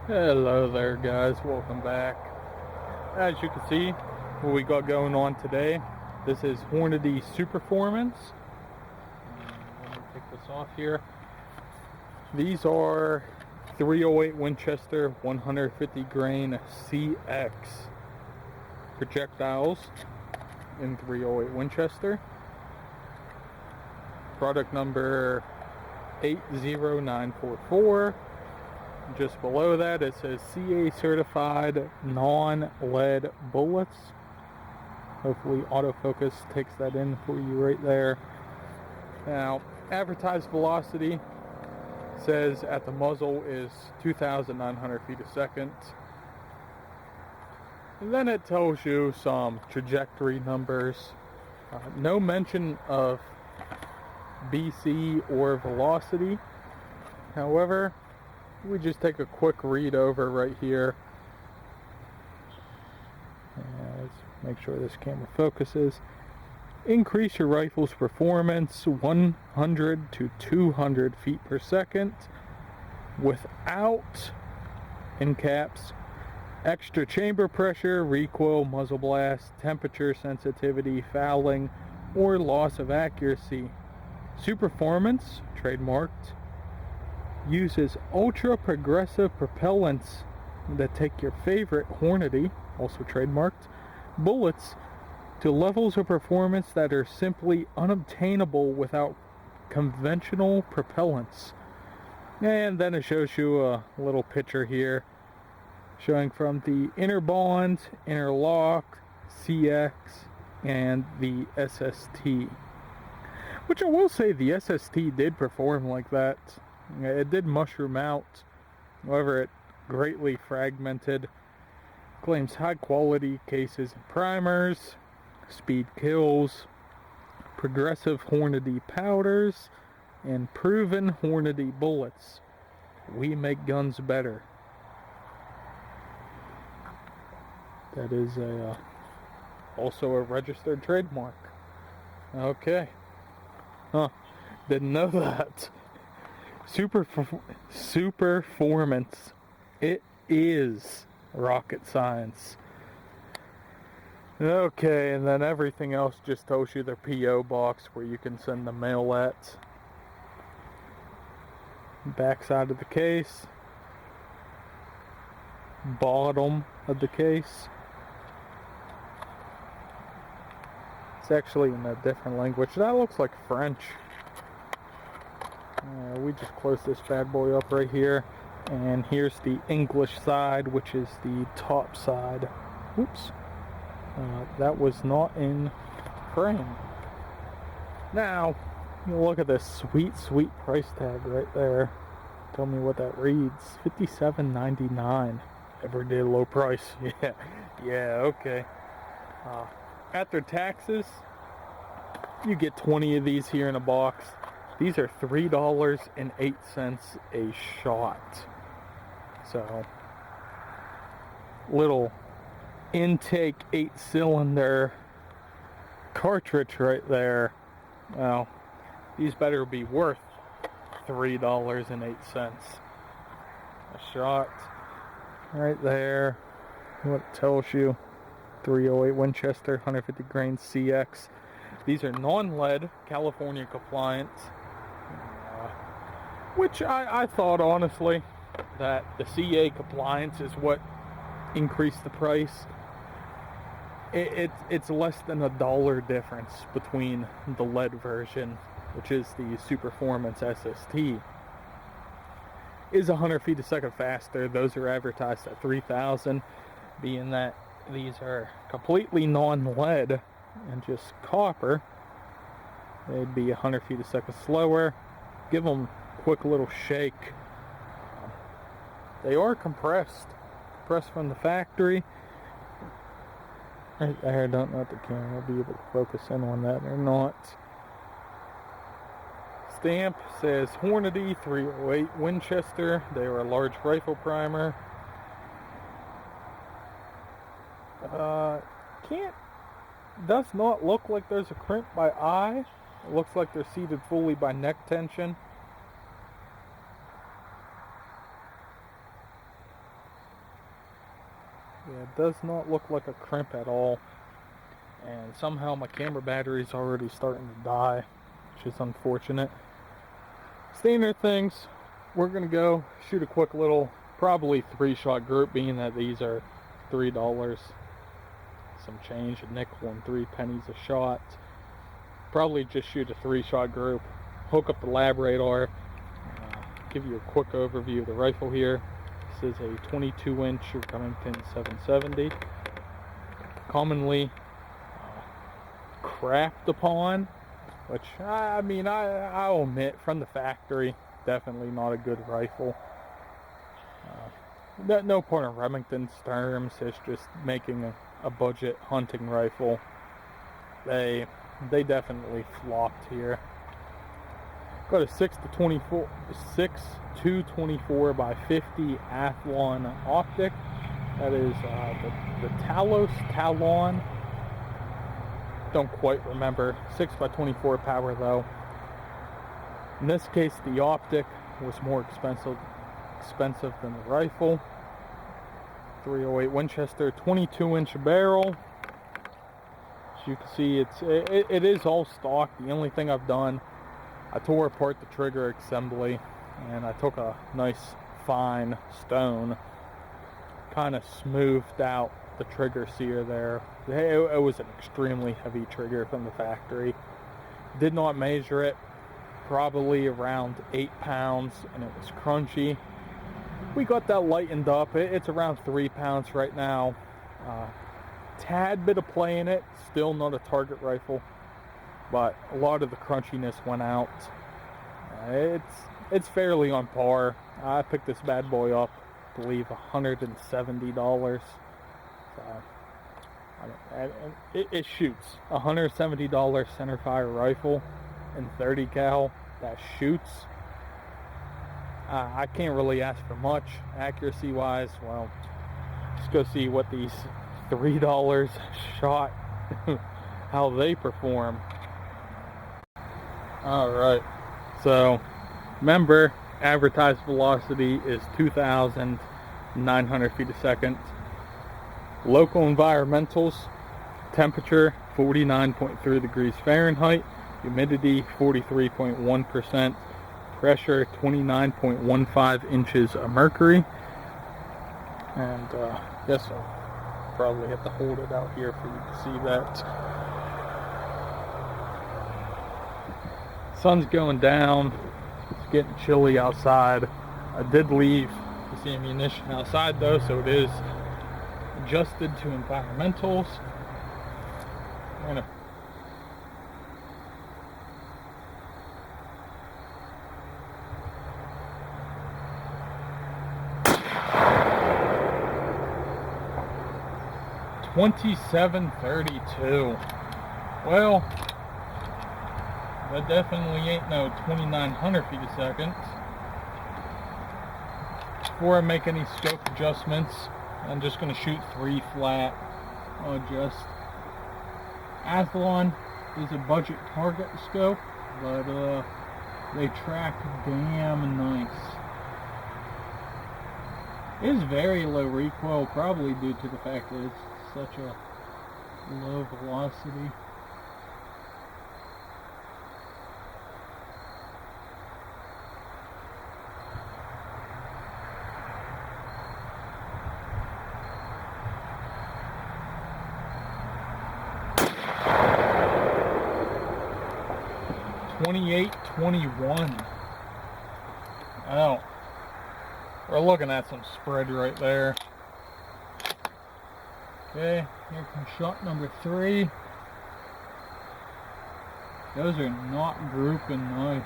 Hello there guys, welcome back. As you can see, what we got going on today, this is Hornady Superformance. Let me take this off here. These are 308 Winchester 150 grain CX projectiles in 308 Winchester. Product number 80944. Just below that it says CA certified non-lead bullets. Hopefully autofocus takes that in for you right there. Now, advertised velocity says at the muzzle is 2,900 feet a second. And then it tells you some trajectory numbers. No mention of BC or velocity. However, we just take a quick read over right here. Let's make sure this camera focuses. Increase your rifle's performance 100 to 200 feet per second without, in caps, extra chamber pressure, recoil, muzzle blast, temperature sensitivity, fouling, or loss of accuracy. Superformance, trademarked, uses ultra progressive propellants that take your favorite Hornady, also trademarked, bullets to levels of performance that are simply unobtainable without conventional propellants. And then it shows you a little picture here showing from the inner bond, interlock, CX, and the SST. Which I will say the SST did perform like that. It did mushroom out, however it greatly fragmented. Claims high quality cases and primers, speed kills, progressive Hornady powders, and proven Hornady bullets. We make guns better. That is also a registered trademark. Okay. Huh. Didn't know that. Superformance. It is rocket science. Okay, and then everything else just tells you their P.O. box where you can send the mail at. Back side of the case. Bottom of the case. It's actually in a different language. That looks like French. We just close this bad boy up right here, and here's the English side, which is the top side. Oops, that was not in frame. Now, you look at this sweet price tag right there. Tell me what that reads. $57.99. Everyday low price. Yeah, okay. After taxes, you get 20 of these here in a box. These are $3.08 a shot. So, little intake 8-cylinder cartridge right there. Well, these better be worth $3.08 a shot. Right there. What it tells you. 308 Winchester 150 grain CX. These are non-lead, California compliant. Which I thought, honestly, that the CA compliance is what increased the price. It's less than $1 difference between the lead version, which is the Superformance SST. Is 100 feet a second faster. Those are advertised at 3,000, being that these are completely non-lead and just copper. They'd be 100 feet a second slower. Give them a quick little shake. They are compressed from the factory. Right there, I don't know if the camera will be able to focus in on that or not. Stamp says Hornady 308 Winchester. They are a large rifle primer. Does not look like there's a crimp by eye. It looks like they're seated fully by neck tension. Yeah, it does not look like a crimp at all. And somehow my camera battery is already starting to die, which is unfortunate. Standard things, we're gonna go shoot a quick little, probably 3-shot group, being that these are $3 some change, a nickel and 3 pennies a shot. Probably just shoot a 3-shot group, hook up the Labradar, give you a quick overview of the rifle here. This is a 22-inch Remington 770, commonly crapped upon, which I mean I'll admit, from the factory, definitely not a good rifle. No point in Remington's terms. It's just making a budget hunting rifle. They definitely flopped here. Got a 6 to 24 by 50 Athlon optic. That is the Talos Talon. Don't quite remember. 6 by 24 power though. In this case, the optic was more expensive than the rifle. 308 Winchester, 22-inch barrel. As you can see, it is all stock. The only thing I've done, I tore apart the trigger assembly, and I took a nice fine stone, kind of smoothed out the trigger sear there. It was an extremely heavy trigger from the factory. Did not measure it, probably around 8 pounds, and it was crunchy. We got that lightened up. It's around 3 pounds right now. Tad bit of play in it, still not a target rifle, but a lot of the crunchiness went out. It's fairly on par. I picked this bad boy up, I believe $170. So it shoots. $170 centerfire rifle and 30 cal that shoots. I can't really ask for much accuracy wise. Well, let's go see what these $3 shot how they perform. Alright, so remember, advertised velocity is 2,900 feet a second. Local environmentals, temperature 49.3 degrees Fahrenheit, humidity 43.1%, pressure 29.15 inches of mercury. And guess I'll probably have to hold it out here for you to see that. Sun's going down. It's getting chilly outside. I did leave this ammunition outside though, so it is adjusted to environmentals. I'm gonna .2732. Well, that definitely ain't no 2,900 feet a second. Before I make any scope adjustments, I'm just going to shoot 3 flat. I'll adjust. Athlon is a budget target scope, but they track damn nice. It is very low recoil, probably due to the fact that it's such a low velocity. .2821. Oh, we're looking at some spread right there. Okay, here comes shot number 3. Those are not grouping nice.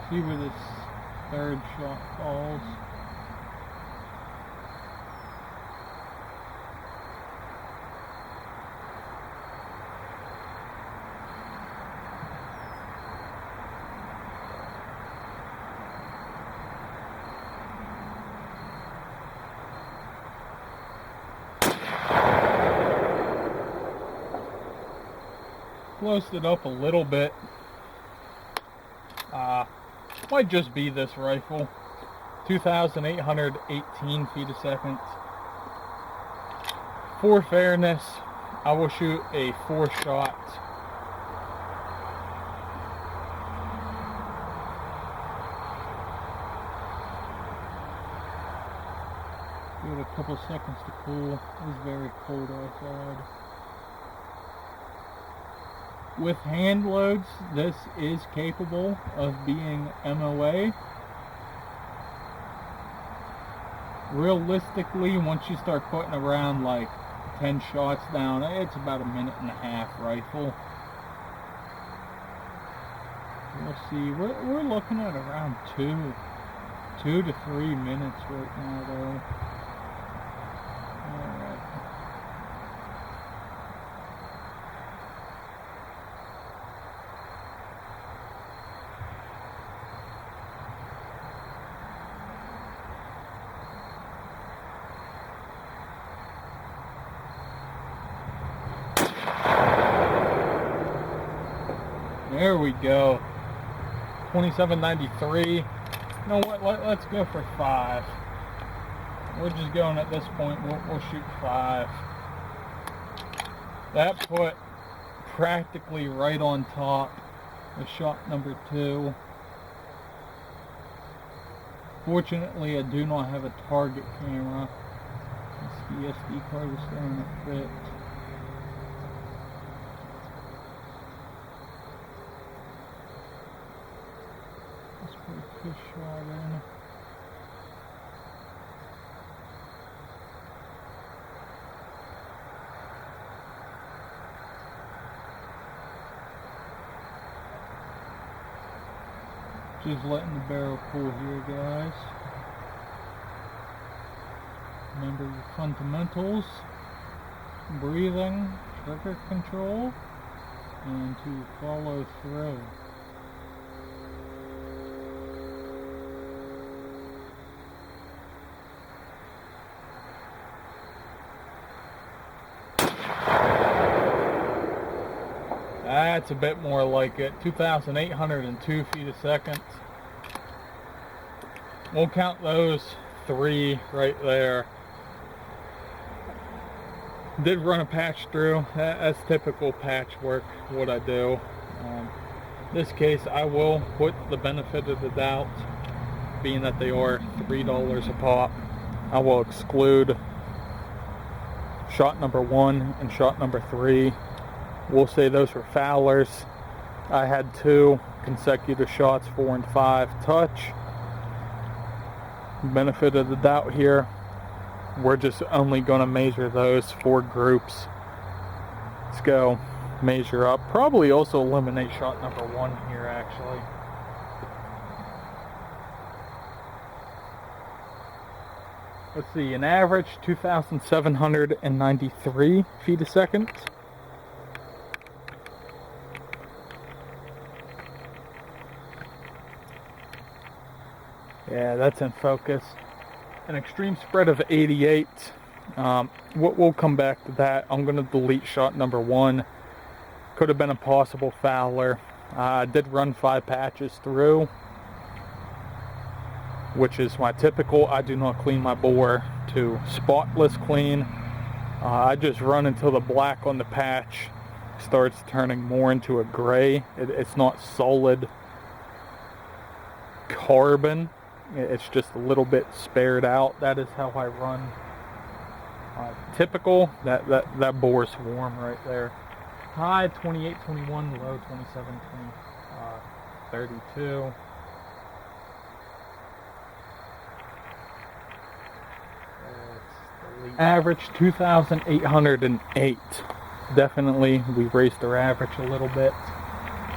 See where this third shot falls. Closed it up a little bit. Might just be this rifle. 2,818 feet a second. For fairness, I will shoot a 4-shot. Give it a couple seconds to cool. It was very cold outside. With hand loads, this is capable of being MOA. Realistically, once you start putting around like 10 shots down, it's about a 1.5-minute rifle. We'll see. We're looking at around 2 to 3 minutes right now, though. Alright. There we go. 2793. You know what? Let's go for 5. We're just going at this point. We'll shoot 5. That put practically right on top of shot number 2. Fortunately, I do not have a target camera. This SD card is starting to fit. Fish shot in. Just letting the barrel cool here, guys. Remember your fundamentals: breathing, trigger control, and to follow through. That's a bit more like it. 2,802 feet a second. We'll count those 3 right there. Did run a patch through. That's typical patch work, what I do. In this case, I will put the benefit of the doubt, being that they are $3 a pop. I will exclude shot number 1 and shot number 3. We'll say those were foulers. I had 2 consecutive shots, 4 and 5 touch. Benefit of the doubt here. We're just only going to measure those 4 groups. Let's go measure up. Probably also eliminate shot number 1 here, actually. Let's see, an average 2,793 feet a second. Yeah, that's in focus. An extreme spread of 88. We'll come back to that. I'm going to delete shot number 1. Could have been a possible fouler. I did run 5 patches through, which is my typical. I do not clean my bore to spotless clean. I just run until the black on the patch starts turning more into a gray. It's not solid carbon. It's just a little bit spared out. That is how I run. Typical. That bore swarm right there. High 2821, low 2732. Average 2,808. Definitely, we raised our average a little bit.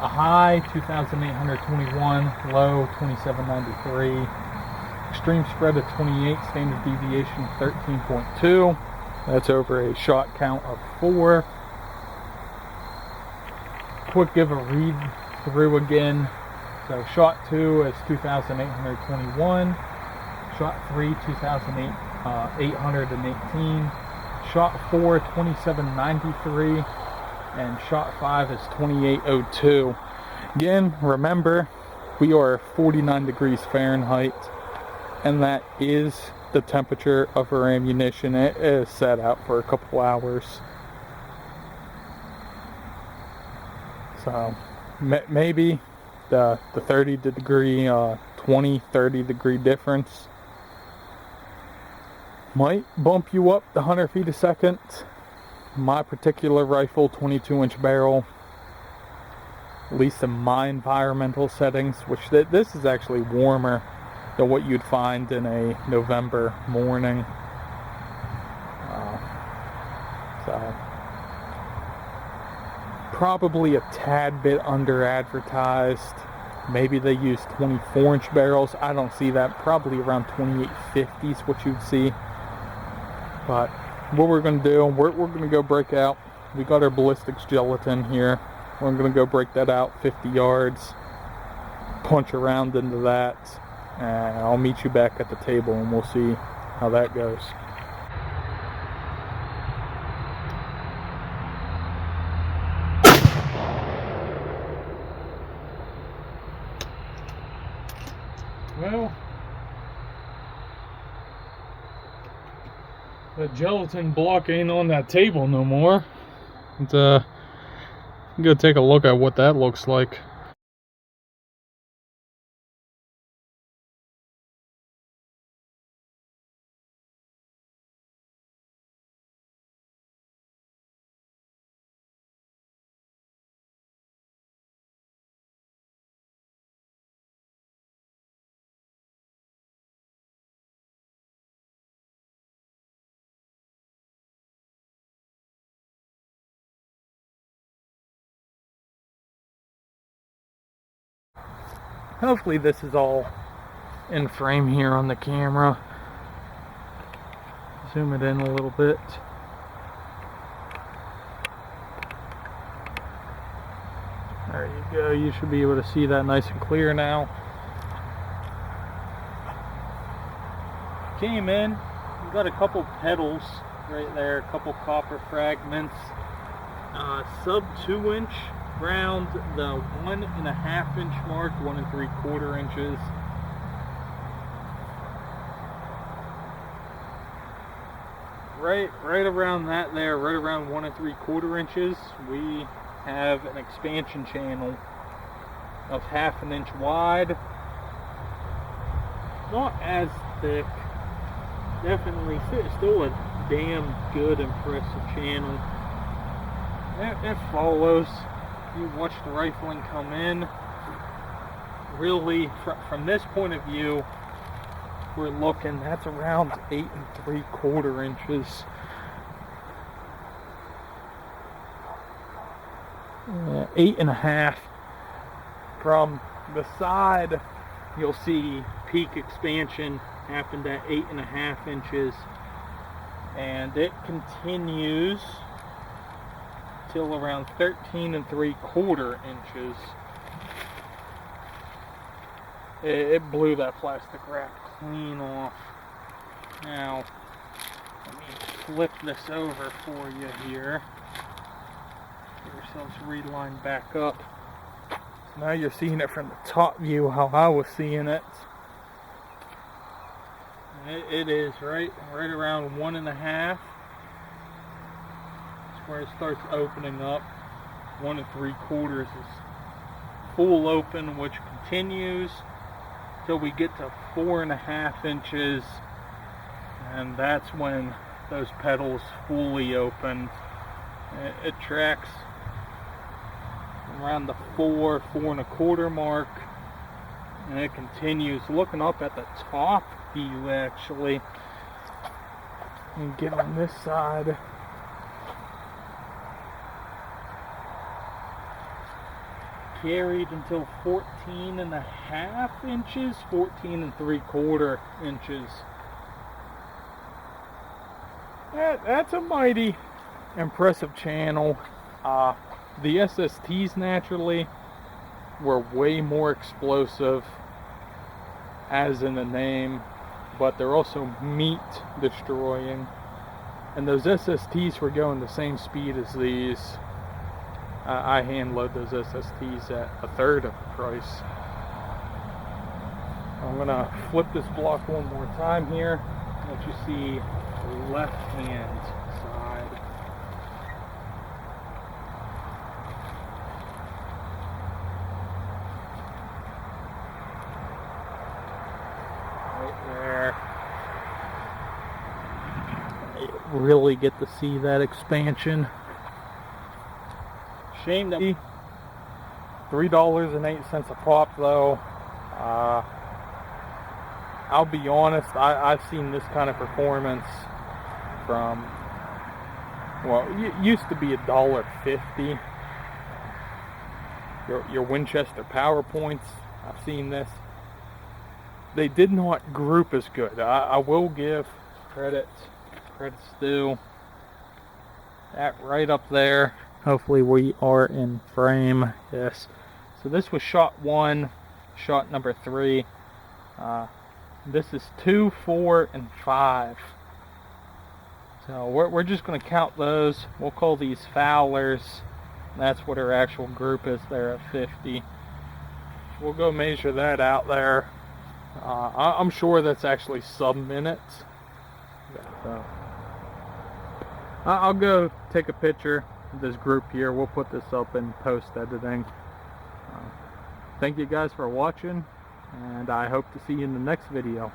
A high 2,821, low 2793. Extreme spread of 28, standard deviation 13.2. That's over a shot count of 4. Quick give a read through again. So shot 2 is 2,821. Shot 3, 2,818. Shot 4, 2793. And shot 5 is 2802. Again, remember, we are 49 degrees Fahrenheit, and that is the temperature of our ammunition. It is set out for a couple hours. So maybe the 30 degree, 30 degree difference might bump you up the 100 feet a second. My particular rifle, 22-inch barrel, at least in my environmental settings, which this is actually warmer than what you'd find in a November morning. So probably a tad bit under advertised. Maybe they use 24-inch barrels. I don't see that. Probably around 2850 is what you'd see. But what we're going to do, we're going to go break out. We got our ballistics gelatin here. We're going to go break that out 50 yards, punch around into that, and I'll meet you back at the table and we'll see how that goes. Well, the gelatin block ain't on that table no more. And, go take a look at what that looks like. Hopefully this is all in frame here on the camera. Zoom it in a little bit. There you go. You should be able to see that nice and clear now. Came in, we got a couple petals right there, a couple copper fragments. Sub 2-inch round, the 1.5 inch mark, 1 3/4 inches. Right around that there, right around 1 3/4 inches, we have an expansion channel of 1/2 inch wide. Not as thick, definitely still a damn good, impressive channel. That follows. You watch the rifling come in. Really, from this point of view, we're looking, that's around 8 3/4 inches. 8.5. From the side, you'll see peak expansion happened at 8.5 inches, and it continues till around 13 3/4 inches. It blew that plastic wrap clean off. Now, let me flip this over for you here. Get yourselves relined back up. Now you're seeing it from the top view how I was seeing it. It is right around 1.5. That's where it starts opening up. 1 3/4 is full open, which continues till we get to 4.5 inches, and that's when those petals fully open. It tracks around the 4 1/4 mark, and it continues. Looking up at the top view, actually, and get on this side. Carried until 14.5 inches, 14 3/4 inches. That's a mighty impressive channel. The SSTs naturally were way more explosive, as in the name, but they're also meat destroying. And those SSTs were going the same speed as these. I hand load those SSTs at 1/3 of the price. I'm gonna flip this block one more time here. Let you see the left hand side. Right there. You really get to see that expansion. Shame that $3.08 a pop though. I'll be honest, I've seen this kind of performance from, well, it used to be $1.50. Your Winchester PowerPoints, I've seen this. They did not group as good. I will give credit's due. That right up there. Hopefully we are in frame. Yes. So this was shot 1, shot number 3. This is 2, 4, and 5. So we're just going to count those. We'll call these foulers. That's what our actual group is there at 50. We'll go measure that out there. I'm sure that's actually sub-minutes. So I'll go take a picture of this group here. We'll put this up in post-editing. Thank you guys for watching, and I hope to see you in the next video.